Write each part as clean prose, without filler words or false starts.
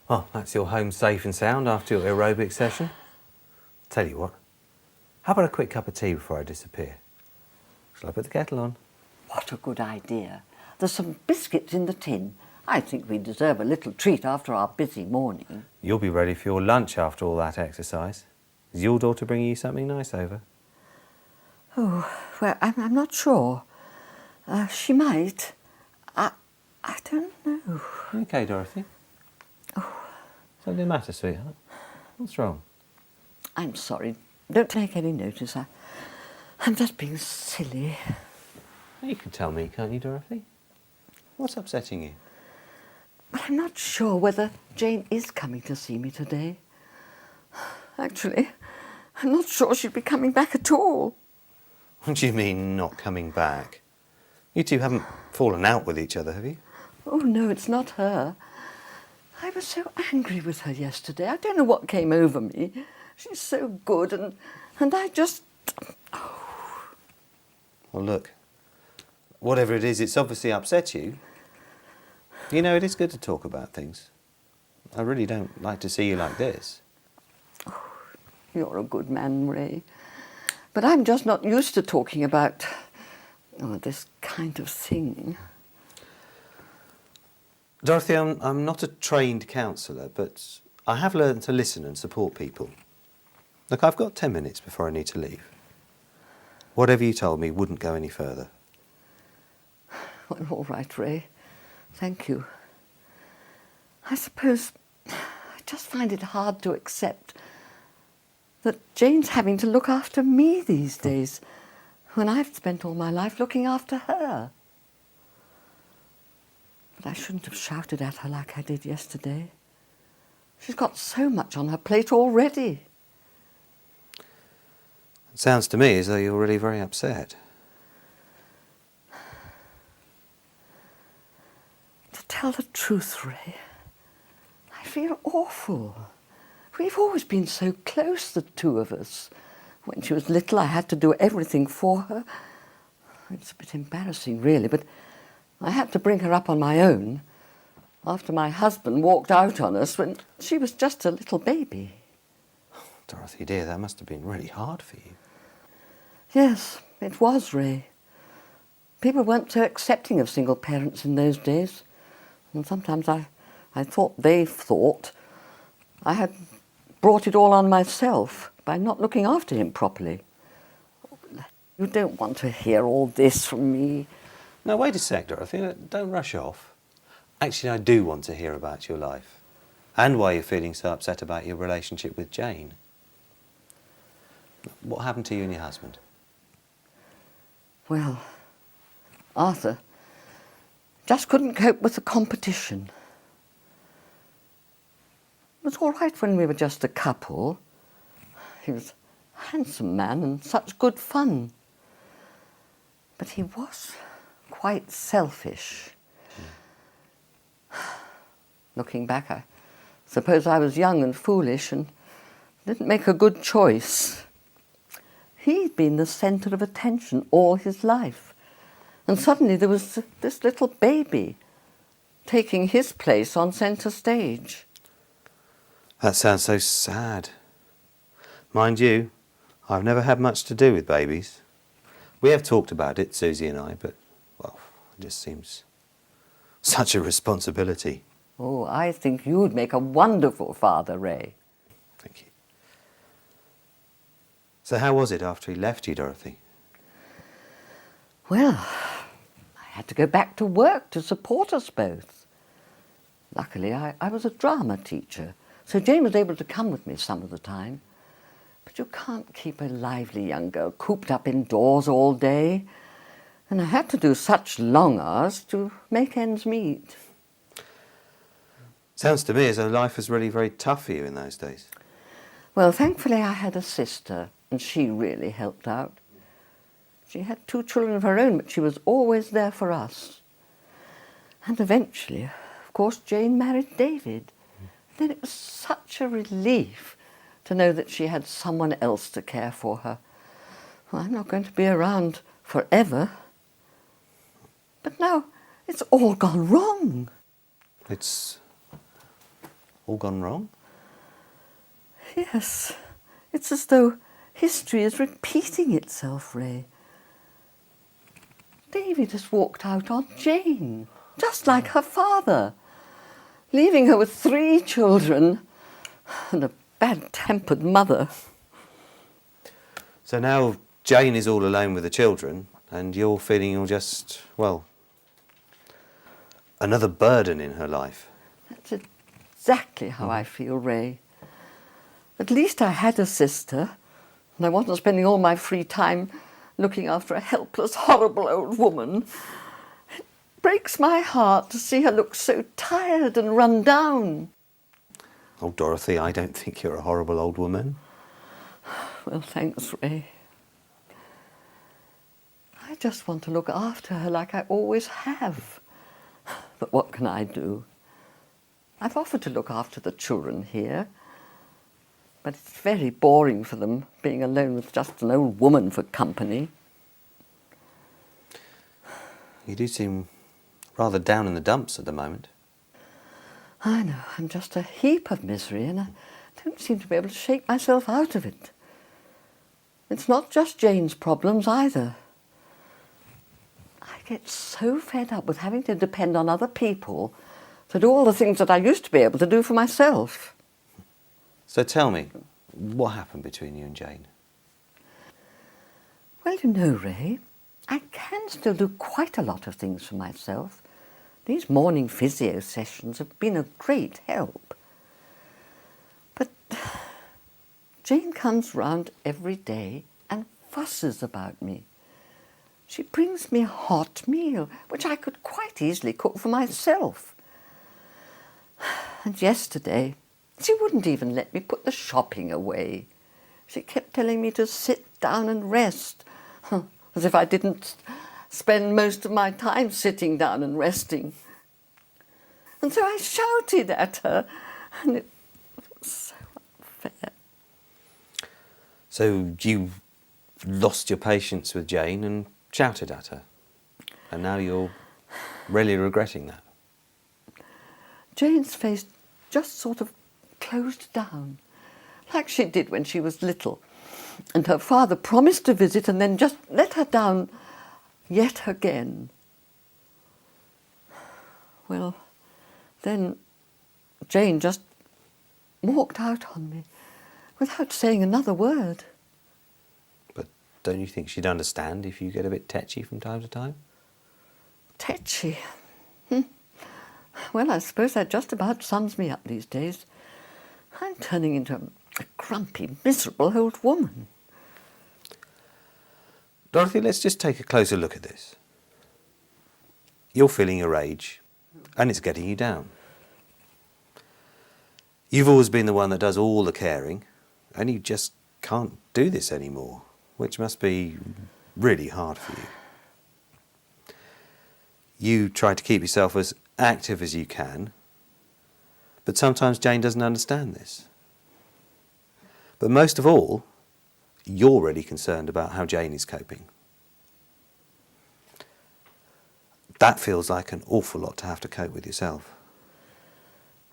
Well, that's your home safe and sound after your aerobic session. Tell you what, how about a quick cup of tea before I disappear? Shall I put the kettle on? What a good idea. There's some biscuits in the tin. I think we deserve a little treat after our busy morning. You'll be ready for your lunch after all that exercise. Is your daughter bringing you something nice over? Oh, well, I'm not sure. She might. I don't know. You okay, Dorothy? Oh. Something the matter, sweetheart? What's wrong? I'm sorry. Don't take any notice. I'm just being silly. You can tell me, can't you, Dorothy? What's upsetting you? But I'm not sure whether Jane is coming to see me today. Actually, I'm not sure she'll be coming back at all. What do you mean, not coming back? You two haven't fallen out with each other, have you? Oh, no, it's not her. I was so angry with her yesterday. I don't know what came over me. She's so good, and I just... Oh. Well, look, whatever it is, it's obviously upset you. You know, it is good to talk about things. I really don't like to see you like this. Oh, you're a good man, Ray. But I'm just not used to talking about this kind of thing. Dorothy, I'm not a trained counsellor, but I have learned to listen and support people. Look, I've got 10 minutes before I need to leave. Whatever you told me wouldn't go any further. Well, all right, Ray. Thank you. I suppose I just find it hard to accept that Jane's having to look after me these days, when I've spent all my life looking after her. But I shouldn't have shouted at her like I did yesterday. She's got so much on her plate already. It sounds to me as though you're really very upset. To tell the truth, Ray, I feel awful. We've always been so close, the two of us. When she was little, I had to do everything for her. It's a bit embarrassing, really, but I had to bring her up on my own after my husband walked out on us when she was just a little baby. Dorothy, dear, that must have been really hard for you. Yes, it was, Ray. People weren't so accepting of single parents in those days. And sometimes I thought they thought I had brought it all on myself by not looking after him properly. You don't want to hear all this from me. No, wait a sec, Dorothy. Don't rush off. Actually, I do want to hear about your life and why you're feeling so upset about your relationship with Jane. What happened to you and your husband? Well, Arthur just couldn't cope with the competition. It was all right when we were just a couple. He was a handsome man and such good fun. But he was quite selfish. Looking back, I suppose I was young and foolish and didn't make a good choice. He'd been the centre of attention all his life. And suddenly there was this little baby taking his place on centre stage. That sounds so sad. Mind you, I've never had much to do with babies. We have talked about it, Susie and I, but, well, it just seems such a responsibility. Oh, I think you'd make a wonderful father, Ray. Thank you. So how was it after he left you, Dorothy? Well, I had to go back to work to support us both. Luckily, I was a drama teacher, so Jane was able to come with me some of the time. But you can't keep a lively young girl cooped up indoors all day. And I had to do such long hours to make ends meet. Sounds to me as though life was really very tough for you in those days. Well, thankfully I had a sister, and she really helped out. She had 2 children of her own, but she was always there for us. And eventually, of course, Jane married David. Then it was such a relief to know that she had someone else to care for her. Well, I'm not going to be around forever. But now it's all gone wrong. It's all gone wrong? Yes, it's as though history is repeating itself, Ray. David has walked out on Jane, just like her father, leaving her with 3 children and a bad-tempered mother. So now Jane is all alone with the children, and you're feeling you're just, well, another burden in her life. That's exactly how I feel, Ray. At least I had a sister, and I wasn't spending all my free time looking after a helpless, horrible old woman. It breaks my heart to see her look so tired and run down. Oh, Dorothy, I don't think you're a horrible old woman. Well, thanks, Ray. I just want to look after her like I always have. But what can I do? I've offered to look after the children here, but it's very boring for them being alone with just an old woman for company. You do seem rather down in the dumps at the moment. I know, I'm just a heap of misery, and I don't seem to be able to shake myself out of it. It's not just Jane's problems either. I get so fed up with having to depend on other people to do all the things that I used to be able to do for myself. So tell me, what happened between you and Jane? Well, you know, Ray, I can still do quite a lot of things for myself. These morning physio sessions have been a great help. But Jane comes round every day and fusses about me. She brings me a hot meal, which I could quite easily cook for myself. And yesterday, she wouldn't even let me put the shopping away. She kept telling me to sit down and rest, as if I didn't spend most of my time sitting down and resting. And so I shouted at her, and it was so unfair. So you lost your patience with Jane and shouted at her, and now you're really regretting that. Jane's face just sort of closed down, like she did when she was little, and her father promised to visit and then just let her down yet again. Well, then Jane just walked out on me without saying another word. But don't you think she'd understand if you get a bit tetchy from time to time? Tetchy? Well, I suppose that just about sums me up these days. I'm turning into a grumpy, miserable old woman. Dorothy, let's just take a closer look at this. You're feeling your rage, and it's getting you down. You've always been the one that does all the caring, and you just can't do this anymore, which must be really hard for you. You try to keep yourself as active as you can, but sometimes Jane doesn't understand this. But most of all, you're really concerned about how Jane is coping. That feels like an awful lot to have to cope with yourself.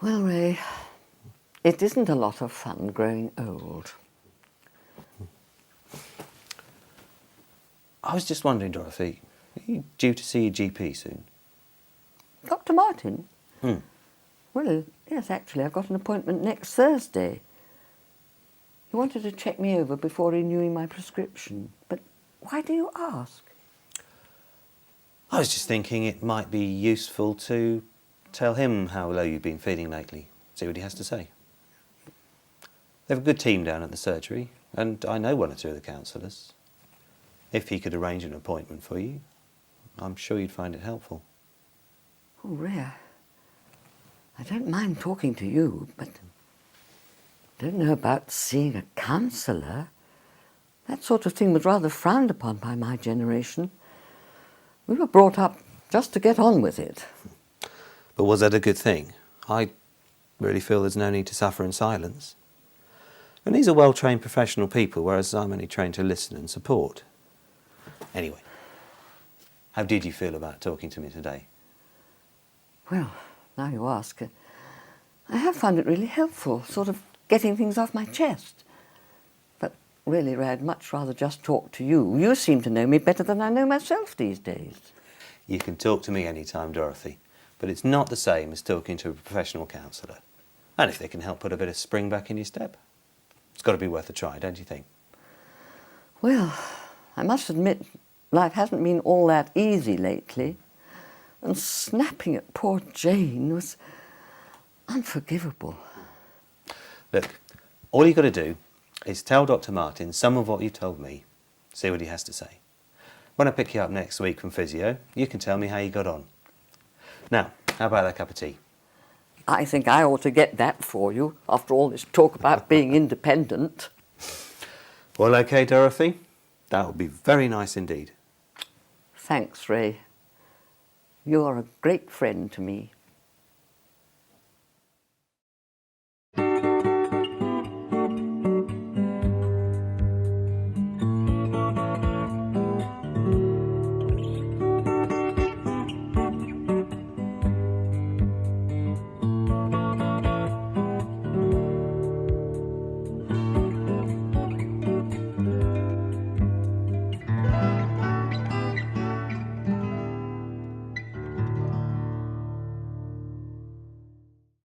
Well, Ray, it isn't a lot of fun growing old. I was just wondering, Dorothy, are you due to see a GP soon? Dr. Martin? Well, yes, actually, I've got an appointment next Thursday. He wanted to check me over before renewing my prescription. But why do you ask? I was just thinking it might be useful to tell him how low you've been feeling lately, see what he has to say. They have a good team down at the surgery, and I know 1 or 2 of the counsellors. If he could arrange an appointment for you, I'm sure you'd find it helpful. Oh, Ray, I don't mind talking to you, but I don't know about seeing a counsellor. That sort of thing was rather frowned upon by my generation. We were brought up just to get on with it. But was that a good thing? I really feel there's no need to suffer in silence. And these are well-trained professional people, whereas I'm only trained to listen and support. Anyway, how did you feel about talking to me today? Well, now you ask, I have found it really helpful, sort of getting things off my chest. But really, Ray, I'd much rather just talk to you. You seem to know me better than I know myself these days. You can talk to me anytime, Dorothy, but it's not the same as talking to a professional counsellor. And if they can help put a bit of spring back in your step, it's got to be worth a try, don't you think? Well, I must admit, life hasn't been all that easy lately. And snapping at poor Jane was unforgivable. Look, all you've got to do is tell Dr. Martin some of what you told me. See what he has to say. When I pick you up next week from physio, you can tell me how you got on. Now, how about that cup of tea? I think I ought to get that for you, after all this talk about being independent. Well, OK, Dorothy. That would be very nice indeed. Thanks, Ray. You're a great friend to me.